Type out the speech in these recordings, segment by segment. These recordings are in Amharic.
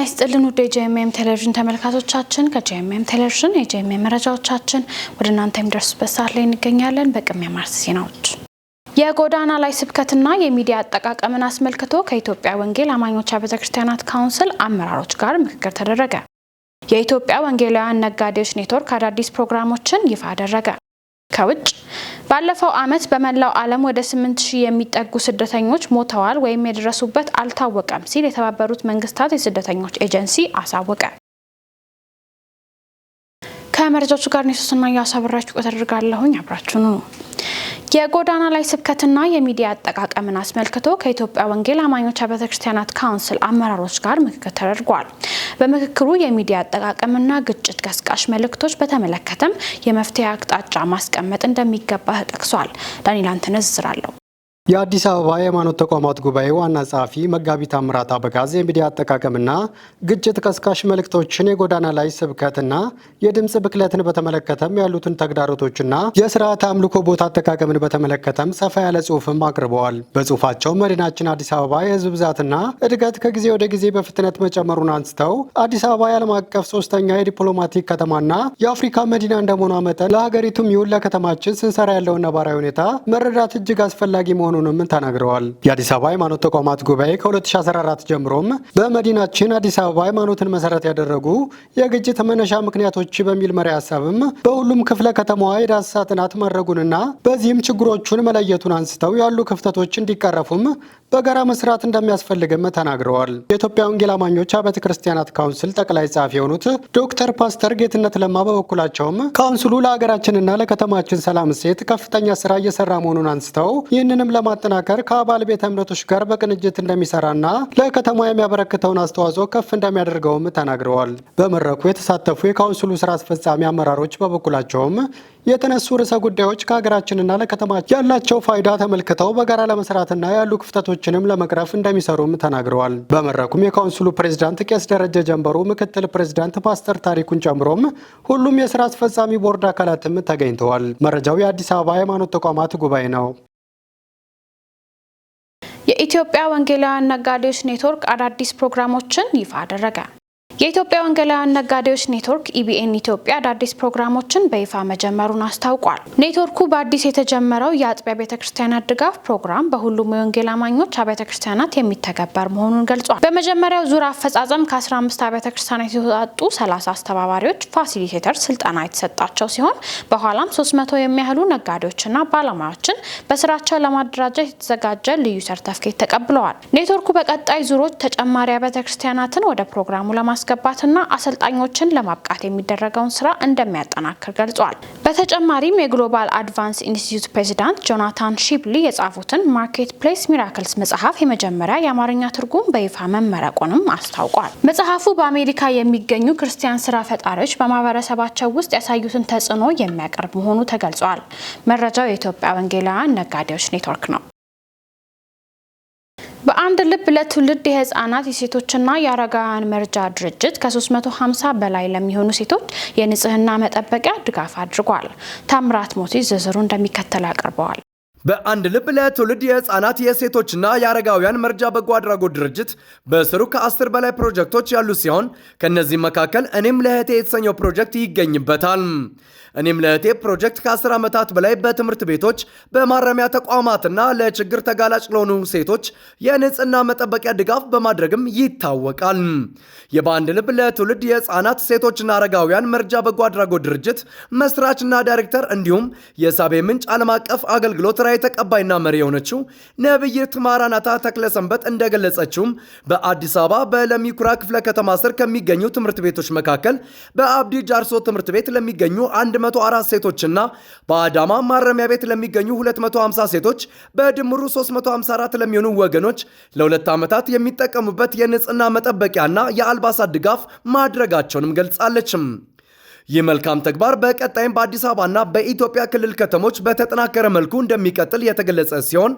ይስጥልን ውድ የጄኤምኤም ቴሌቪዥን ተመልካቾቻችን ከጄኤምኤም ቴሌቪዥን የጄኤምኤም መረጃዎቻችን ወደ እናንተ የሚደርሱበት ሰዓት ላይ እንገኛለን። በቅድሚያ ማርስ ዜናዎች የጎዳና ላይ ስብከትና የሚዲያ አጠቃቀምን አስመልክቶ ከኢትዮጵያ ወንጌል አማኞች ቤተክርስቲያናት ካውንስል አመራሮች ጋር ምክክር ተደረገ። የኢትዮጵያ ወንጌላውያን ነጋዴዎች ኔትወርክ አዳዲስ ፕሮግራሞችን ይፋ አደረገ። ከውጭ ባለፈው ዓመት በመላው ዓለም ወደ 8000 የሚጠጉ ስደተኞች ሞተዋል ወይም የደረሱበት አልታወቀም ሲል የተባበሩት መንግስታት የስደተኞች ኤጀንሲ አሳወቀ። ከመረጃዎቹ ጋር ነሱስና ያሳብራችሁ ተደርጋለሁኝ አብራችሁ ነው። የጎዳና ላይ ስብከትና የሚዲያ አጠቃቀምን አስመልክቶ ከኢትዮጵያ ወንጌል አማኞች ቤተክርስቲያናት ካውንስል አመራሮች ጋር ምክክር ተደርጓል። በምክክሩ የሚዲያ አጠቃቀምና ግጭት ቀስቃሽ መልእክቶች በተመለከተም የመፍትሄ አቅጣጫ ማስቀመጥ እንደሚገባ ተጠቅሷል። ዳንኤል አንተነህ ዝራለው የአዲስ አበባ የሃይማኖት ተቋማት ጉባኤ ዋና ጸሐፊ መጋቢ ታምራት አበጋዝ የሚዲያ አጠቃቀምና ግጭት ቀስቃሽ መልእክቶችን የጎዳና ላይ ስብከትና የድምጽ ብክለትን በተመለከተም ያሉትን ተግዳሮቶችና የሥርዓተ አምልኮ ቦታ አጠቃቀምን በተመለከተም ሰፋ ያለ ጽሑፍም አቅርበዋል። በጽሑፋቸው መዲናችን አዲስ አበባ የህዝብ ብዛትና እድገት ከጊዜ ወደ ጊዜ በፍጥነት መጨመሩን አንስተው አዲስ አበባ የዓለም አቀፍ ሶስተኛ የዲፕሎማቲክ ከተማና የአፍሪካ መዲና እንደመሆኗ መጠን ለሀገሪቱም ይሁን ለከተማችን ስንሰራ ያለውን ነባራዊ ሁኔታ መረዳት እጅግ አስፈላጊ መሆኑንም ተናግረዋል። የአዲስ አበባ ሃይማኖት ተቋማት ጉባኤ ከ2014 ጀምሮም በመዲናችን አዲስ አበባ ሃይማኖትን መሰረት ያደረጉ የግጭት መነሻ ምክንያቶች በሚል መሪ ሀሳብም በሁሉም ክፍለ ከተማዋ የዳሰሳ ጥናት ማድረጉንና በዚህም ችግሮቹን መለየቱን አንስተው ያሉ ክፍተቶች እንዲቀረፉም በጋራ መስራት እንደሚያስፈልግም ተናግረዋል። የኢትዮጵያ ወንጌል አማኞች አብያተ ክርስቲያናት ካውንስል ጠቅላይ ጸሐፊ የሆኑት ዶክተር ፓስተር ጌትነት ለማ በበኩላቸውም ካውንስሉ ለሀገራችንና ለከተማችን ሰላም እሴት ከፍተኛ ስራ እየሰራ መሆኑን አንስተው ይህንንም ለማጠናከር ከአባል ቤተ እምነቶች ጋር በቅንጅት እንደሚሰራና ለከተማ የሚያበረክተውን አስተዋጽኦ ከፍ እንደሚያደርገውም ተናግረዋል። በመድረኩ የተሳተፉ የካውንስሉ ስራ አስፈጻሚ አመራሮች በበኩላቸውም የተነሱ ርዕሰ ጉዳዮች ከሀገራችንና ለከተማችን ያላቸው ፋይዳ ተመልክተው በጋራ ለመስራትና ያሉ ክፍተቶችንም ለመቅረፍ እንደሚሰሩም ተናግረዋል። በመድረኩም የካውንስሉ ፕሬዝዳንት ቄስ ደረጀ ጀንበሩ፣ ምክትል ፕሬዝዳንት ፓስተር ታሪኩን ጨምሮም ሁሉም የስራ አስፈጻሚ ቦርድ አካላትም ተገኝተዋል። መረጃው የአዲስ አበባ ሃይማኖት ተቋማት ጉባኤ ነው። የኢትዮጵያ ወንጌላውያን ነጋዴዎች ኔትወርክ አዳዲስ ፕሮግራሞችን ይፋ አደረገ። የኢትዮጵያ ወንጌላውያን ነጋዴዎች ኔትወርክ ኢቢኤን ኢትዮጵያ አዳዲስ ፕሮግራሞችን በይፋ መጀመሩን አስታውቋል። ኔትወርኩ በአዲስ የተጀመረው የአጥቢያ ቤተክርስቲያናት ድጋፍ ፕሮግራም በሁሉም የወንጌል አማኞች ቤተክርስቲያናት የሚተገበር መሆኑን ገልጿል። በመጀመሪያው ዙር አፈጻጸም ከ15 ቤተክርስቲያናት የተውጣጡ 30 አስተባባሪዎች ፋሲሊቴተር ስልጠና የተሰጣቸው ሲሆን በኋላም 300 የሚያህሉ ነጋዴዎችና ባለሙያዎችን በስራቸው ለማደራጀት የተዘጋጀ ልዩ ሰርተፍኬት ተቀብለዋል። ኔትወርኩ በቀጣይ ዙሮች ተጨማሪ ቤተክርስቲያናትን ወደ ፕሮግራሙ ለማስገባትና አሰልጣኞችን ለማብቃት የሚደረገውን ስራ እንደሚያጠናክር ገልጿል። በተጨማሪም የግሎባል አድቫንስ ኢንስቲትዩት ፕሬዚዳንት ጆናታን ሺፕሊ የጻፉትን ማርኬት ፕሌስ ሚራክልስ መጽሐፍ የመጀመሪያ የአማርኛ ትርጉም በይፋ መመረቁንም አስታውቋል። መጽሐፉ በአሜሪካ የሚገኙ ክርስቲያን ስራ ፈጣሪዎች በማህበረሰባቸው ውስጥ ያሳዩትን ተጽዕኖ የሚያቀርብ መሆኑ ተገልጿል። መረጃው የኢትዮጵያ ወንጌላውያን ነጋዴዎች ኔትወርክ ነው። በአንድ ልብ ለትውልድ የህፃናት የሴቶችና የአረጋውያን መርጃ ድርጅት ከ350 በላይ ለሚሆኑ ሴቶች የንጽህና መጠበቂያ ድጋፍ አድርጓል። ታምራት ሞቲ ዝርዝሩ እንደሚከተለው ያቀርበዋል። በአንድ ልብ ለትውልድ የህፃናት የሴቶችና የአረጋውያን መርጃ በጎ አድራጎት ድርጅት በስሩ ከ10 በላይ ፕሮጀክቶች ያሉ ሲሆን ከነዚህ መካከል እኔም ለእህቴ የተሰኘው ፕሮጀክት ይገኝበታል። እኔም ለእህቴ ፕሮጀክት ከ10 ዓመታት በላይ በትምህርት ቤቶች፣ በማረሚያ ተቋማትና ለችግር ተጋላጭ ለሆኑ ሴቶች የንጽህና መጠበቂያ ድጋፍ በማድረግም ይታወቃል። የበአንድ ልብ ለትውልድ የህፃናት ሴቶችና አረጋውያን መርጃ በጎ አድራጎት ድርጅት መስራችና ዳይሬክተር እንዲሁም የሳቤ ምንጭ ዓለም አቀፍ አገልግሎት ራዕይ ተቀባይና መሪ የሆነችው ነብይት ማራናታ ተክለሰንበት እንደገለጸችውም በአዲስ አበባ በለሚ ኩራ ክፍለ ከተማ ስር ከሚገኙ ትምህርት ቤቶች መካከል በአብዲ ጃርሶ ትምህርት ቤት ለሚገኙ 104 ሴቶችና በአዳማ ማረሚያ ቤት ለሚገኙ 250 ሴቶች በድምሩ 354 ለሚሆኑ ወገኖች ለ2 ዓመታት የሚጠቀሙበት የንጽህና መጠበቂያና የአልባሳት ድጋፍ ማድረጋቸውንም ገልጻለች። ይህ መልካም ተግባር በቀጣይም በአዲስ አበባና በኢትዮጵያ ክልል ከተሞች በተጠናከረ መልኩ እንደሚቀጥል የተገለጸ ሲሆን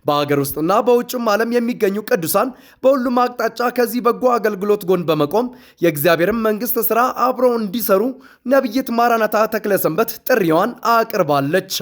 በሀገር ውስጥና በውጭም ዓለም የሚገኙ ቅዱሳን በሁሉም አቅጣጫ ከዚህ በጎ አገልግሎት ጎን በመቆም የእግዚአብሔርን መንግስት ሥራ አብረው እንዲሰሩ ነብይት ማራናታ ተክለሰንበት ጥሪዋን አቅርባለች።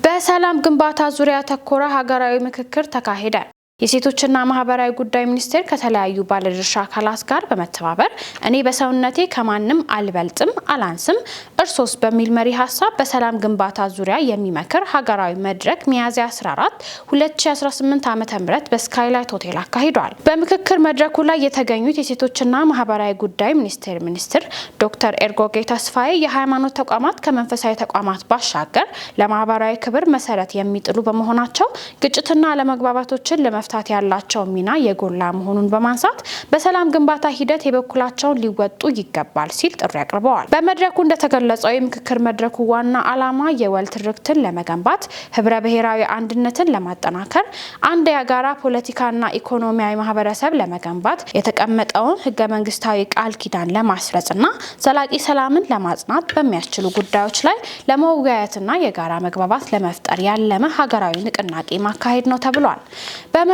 በሰላም ግንባታ ዙሪያ ተኮረ ሀገራዊ ምክክር ተካሄደ። የሴቶችና ማህበራዊ ጉዳይ ሚኒስቴር ከተለያዩ ባለድርሻ አካላት ጋር በመተባበር እኔ በሰውነቴ ከማንም አልበልጥም አላንስም እርሶስ በሚል መሪ ሀሳብ በሰላም ግንባታ ዙሪያ የሚመክር ሀገራዊ መድረክ ሚያዝያ 14 2018 ዓ.ም በስካይላይት ሆቴል አካሂዷል። በምክክር መድረኩ ላይ የተገኙት የሴቶችና ማህበራዊ ጉዳይ ሚኒስቴር ዶክተር ኤርጎጌ ተስፋዬ የሃይማኖት ተቋማት ከመንፈሳዊ ተቋማት ባሻገር ለማህበራዊ ክብር መሰረት የሚጥሉ በመሆናቸው ግጭትና አለመግባባቶችን ለመፍታት ያላቸው ሚና የጎላ መሆኑን በማንሳት በሰላም ግንባታ ሂደት የበኩላቸውን ሊወጡ ይገባል ሲል ጥሪ አቅርበዋል። በመድረኩ እንደተገለጸው የምክክር መድረኩ ዋና ዓላማ የወል ትርክትን ለመገንባት፣ ህብረ ብሔራዊ አንድነትን ለማጠናከር፣ አንድ የጋራ ፖለቲካና ኢኮኖሚያዊ ማህበረሰብ ለመገንባት የተቀመጠውን ህገ መንግስታዊ ቃል ኪዳን ለማስረጽና ዘላቂ ሰላምን ለማጽናት በሚያስችሉ ጉዳዮች ላይ ለመወያየትና የጋራ መግባባት ለመፍጠር ያለመ ሀገራዊ ንቅናቄ ማካሄድ ነው ተብሏል።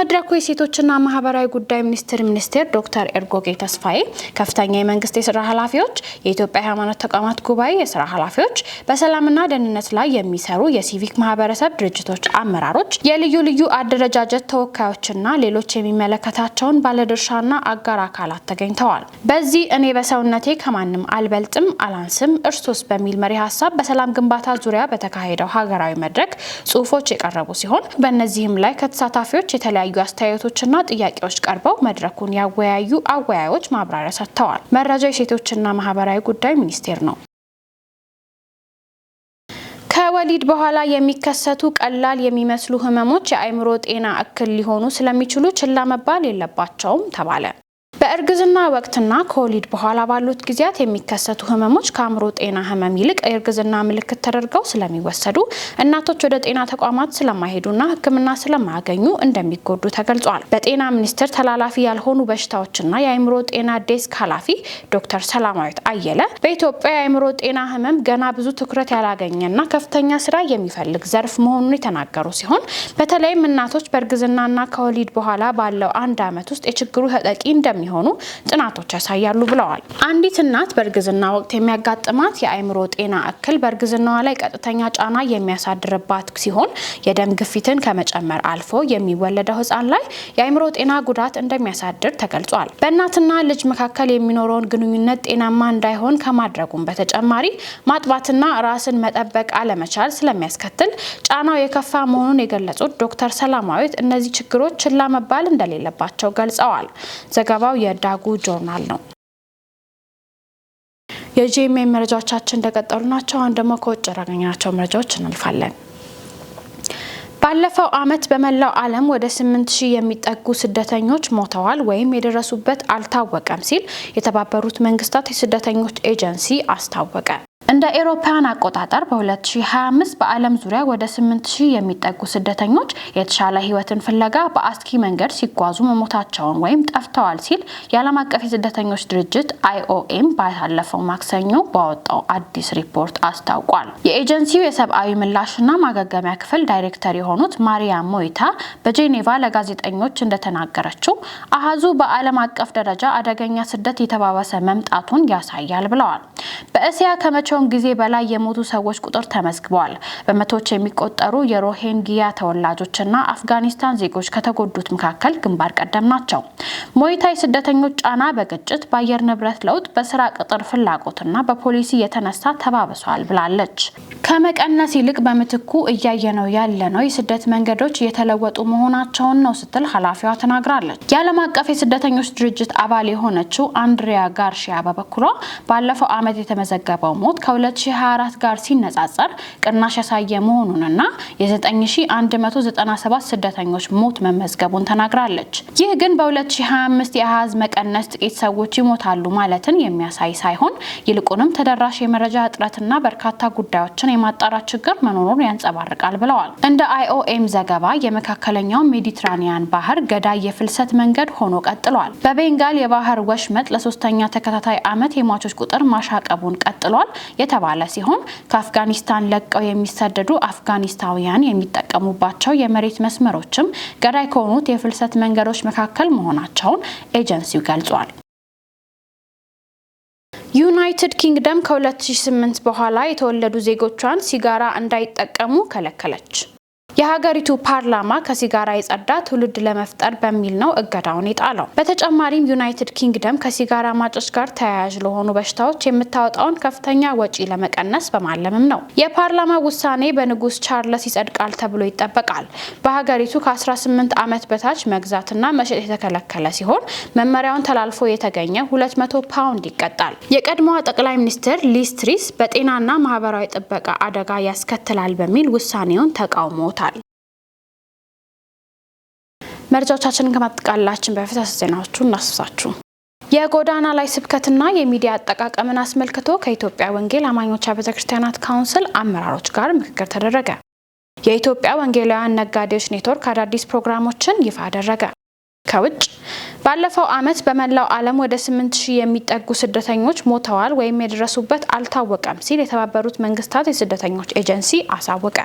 በመድረኩ የሴቶችና ማህበራዊ ጉዳይ ሚኒስቴር ዶክተር ኤርጎጌ ተስፋዬ፣ ከፍተኛ የመንግስት የስራ ኃላፊዎች፣ የኢትዮጵያ ሃይማኖት ተቋማት ጉባኤ የስራ ኃላፊዎች፣ በሰላምና ደህንነት ላይ የሚሰሩ የሲቪክ ማህበረሰብ ድርጅቶች አመራሮች፣ የልዩ ልዩ አደረጃጀት ተወካዮችና ሌሎች የሚመለከታቸውን ባለድርሻና አጋር አካላት ተገኝተዋል። በዚህ እኔ በሰውነቴ ከማንም አልበልጥም አላንስም እርሶስ በሚል መሪ ሀሳብ በሰላም ግንባታ ዙሪያ በተካሄደው ሀገራዊ መድረክ ጽሁፎች የቀረቡ ሲሆን በእነዚህም ላይ ከተሳታፊዎች የተለያዩ አስተያየቶችና ጥያቄዎች ቀርበው መድረኩን ያወያዩ አወያዮች ማብራሪያ ሰጥተዋል። መረጃ የሴቶችና ማህበራዊ ጉዳይ ሚኒስቴር ነው። ከወሊድ በኋላ የሚከሰቱ ቀላል የሚመስሉ ህመሞች የአእምሮ ጤና እክል ሊሆኑ ስለሚችሉ ችላ መባል የለባቸውም ተባለ። በእርግዝና ወቅትና ከወሊድ በኋላ ባሉት ጊዜያት የሚከሰቱ ህመሞች ከአእምሮ ጤና ህመም ይልቅ የእርግዝና ምልክት ተደርገው ስለሚወሰዱ እናቶች ወደ ጤና ተቋማት ስለማይሄዱና ሕክምና ስለማያገኙ እንደሚጎዱ ተገልጿል። በጤና ሚኒስቴር ተላላፊ ያልሆኑ በሽታዎችና የአእምሮ ጤና ዴስክ ኃላፊ ዶክተር ሰላማዊት አየለ በኢትዮጵያ የአእምሮ ጤና ህመም ገና ብዙ ትኩረት ያላገኘና ከፍተኛ ስራ የሚፈልግ ዘርፍ መሆኑን የተናገሩ ሲሆን በተለይም እናቶች በእርግዝናና ከወሊድ በኋላ ባለው አንድ ዓመት ውስጥ የችግሩ ተጠቂ እንደሚሆኑ ጥናቶች ያሳያሉ ብለዋል። አንዲት እናት በእርግዝና ወቅት የሚያጋጥማት የአእምሮ ጤና እክል በእርግዝናዋ ላይ ቀጥተኛ ጫና የሚያሳድርባት ሲሆን የደም ግፊትን ከመጨመር አልፎ የሚወለደው ህፃን ላይ የአእምሮ ጤና ጉዳት እንደሚያሳድር ተገልጿል። በእናትና ልጅ መካከል የሚኖረውን ግንኙነት ጤናማ እንዳይሆን ከማድረጉም በተጨማሪ ማጥባትና ራስን መጠበቅ አለመቻል ስለሚያስከትል ጫናው የከፋ መሆኑን የገለጹት ዶክተር ሰላማዊት እነዚህ ችግሮች ችላ መባል እንደሌለባቸው ገልጸዋል። ዘገባው የዳጉ ጆርናል ነው። የጂኤምኤም መረጃዎቻችን እንደቀጠሉ ናቸው። አሁን ደግሞ ከውጭ ያገኘናቸው መረጃዎች እናልፋለን። ባለፈው ዓመት በመላው ዓለም ወደ 8000 የሚጠጉ ስደተኞች ሞተዋል ወይም የደረሱበት አልታወቀም ሲል የተባበሩት መንግስታት የስደተኞች ኤጀንሲ አስታወቀ። እንደ አውሮፓውያን አቆጣጠር በ2025 በዓለም ዙሪያ ወደ 8000 የሚጠጉ ስደተኞች የተሻለ ህይወትን ፍለጋ በአስኪ መንገድ ሲጓዙ መሞታቸውን ወይም ጠፍተዋል ሲል የዓለም አቀፍ የስደተኞች ድርጅት IOM ባለፈው ማክሰኞ ባወጣው አዲስ ሪፖርት አስታውቋል። የኤጀንሲው የሰብአዊ ምላሽና ማገገሚያ ክፍል ዳይሬክተር የሆኑት ማሪያም ሞይታ በጄኔቫ ለጋዜጠኞች እንደተናገረችው አሃዙ በዓለም አቀፍ ደረጃ አደገኛ ስደት የተባባሰ መምጣቱን ያሳያል ብለዋል። በእስያ ከመቼውም ጊዜ በላይ የሞቱ ሰዎች ቁጥር ተመዝግበዋል። በመቶዎች የሚቆጠሩ የሮሂንግያ ተወላጆችና አፍጋኒስታን ዜጎች ከተጎዱት መካከል ግንባር ቀደም ናቸው። ሞይታ የስደተኞች ጫና በግጭት፣ በአየር ንብረት ለውጥ፣ በስራ ቅጥር ፍላጎትና በፖሊሲ የተነሳ ተባብሷል ብላለች። ከመቀነስ ይልቅ በምትኩ እያየነው ያለነው የስደት መንገዶች እየተለወጡ መሆናቸውን ነው ስትል ኃላፊዋ ተናግራለች። የዓለም አቀፍ የስደተኞች ድርጅት አባል የሆነችው አንድሪያ ጋርሺያ በበኩሏ ባለፈው ዓመት የተመዘገበው ሞት ከ2024 ጋር ሲነጻጸር ቅናሽ ያሳየ መሆኑንና የ9197 ስደተኞች ሞት መመዝገቡን ተናግራለች። ይህ ግን በ2025 የአሃዝ መቀነስ ጥቂት ሰዎች ይሞታሉ ማለትን የሚያሳይ ሳይሆን ይልቁንም ተደራሽ የመረጃ እጥረትና በርካታ ጉዳዮችን የማጣራት ችግር መኖሩን ያንጸባርቃል ብለዋል። እንደ IOM ዘገባ የመካከለኛው ሜዲትራኒያን ባህር ገዳይ የፍልሰት መንገድ ሆኖ ቀጥሏል። በቤንጋል የባህር ወሽመጥ ለሶስተኛ ተከታታይ ዓመት የሟቾች ቁጥር ማሻቀቡን ቀጥሏል የተባለ ሲሆን ከአፍጋኒስታን ለቀው የሚሰደዱ አፍጋኒስታውያን የሚጠቀሙባቸው የመሬት መስመሮችም ገዳይ ከሆኑት የፍልሰት መንገዶች መካከል መሆናቸውን ኤጀንሲው ገልጿል። ዩናይትድ ኪንግደም ከ2008 በኋላ የተወለዱ ዜጎቿን ሲጋራ እንዳይጠቀሙ ከለከለች። የሀገሪቱ ፓርላማ ከሲጋራ የጸዳ ትውልድ ለመፍጠር በሚል ነው እገዳውን የጣለው። በተጨማሪም ዩናይትድ ኪንግደም ከሲጋራ ማጨስ ጋር ተያያዥ ለሆኑ በሽታዎች የምታወጣውን ከፍተኛ ወጪ ለመቀነስ በማለምም ነው። የፓርላማ ውሳኔ በንጉስ ቻርልስ ይጸድቃል ተብሎ ይጠበቃል። በሀገሪቱ ከ18 ዓመት በታች መግዛትና መሸጥ የተከለከለ ሲሆን መመሪያውን ተላልፎ የተገኘ 200 ፓውንድ ይቀጣል። የቀድሞዋ ጠቅላይ ሚኒስትር ሊዝ ትሪስ በጤናና ማህበራዊ ጥበቃ አደጋ ያስከትላል በሚል ውሳኔውን ተቃውሞታል። መረጃዎቻችንን ከማጠቃለላችን በፊት ዜናዎቹን እናስሳችሁ። የጎዳና ላይ ስብከትና የሚዲያ አጠቃቀምን አስመልክቶ ከኢትዮጵያ ወንጌል አማኞች ቤተክርስቲያናት ካውንስል አመራሮች ጋር ምክክር ተደረገ። የኢትዮጵያ ወንጌላውያን ነጋዴዎች ኔትወርክ አዳዲስ ፕሮግራሞችን ይፋ አደረገ። ከውጭ ባለፈው ዓመት በመላው ዓለም ወደ 8000 የሚጠጉ ስደተኞች ሞተዋል ወይም የደረሱበት አልታወቀም ሲል የተባበሩት መንግስታት የስደተኞች ኤጀንሲ አሳወቀ።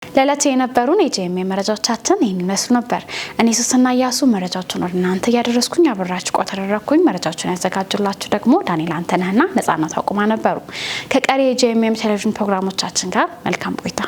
ለዕለቱ የነበሩን የጂኤምኤም መረጃዎቻችን ይህን ይመስሉ ነበር። እኔ ሱስና ያሱ መረጃዎቹን ወደ እናንተ እያደረስኩኝ አብራችሁ ቆተረረኩኝ። መረጃዎቹን ያዘጋጁላችሁ ደግሞ ዳንኤል አንተነህና ነጻነት አቁማ ነበሩ። ከቀሪ የጂኤምኤም ቴሌቪዥን ፕሮግራሞቻችን ጋር መልካም ቆይታ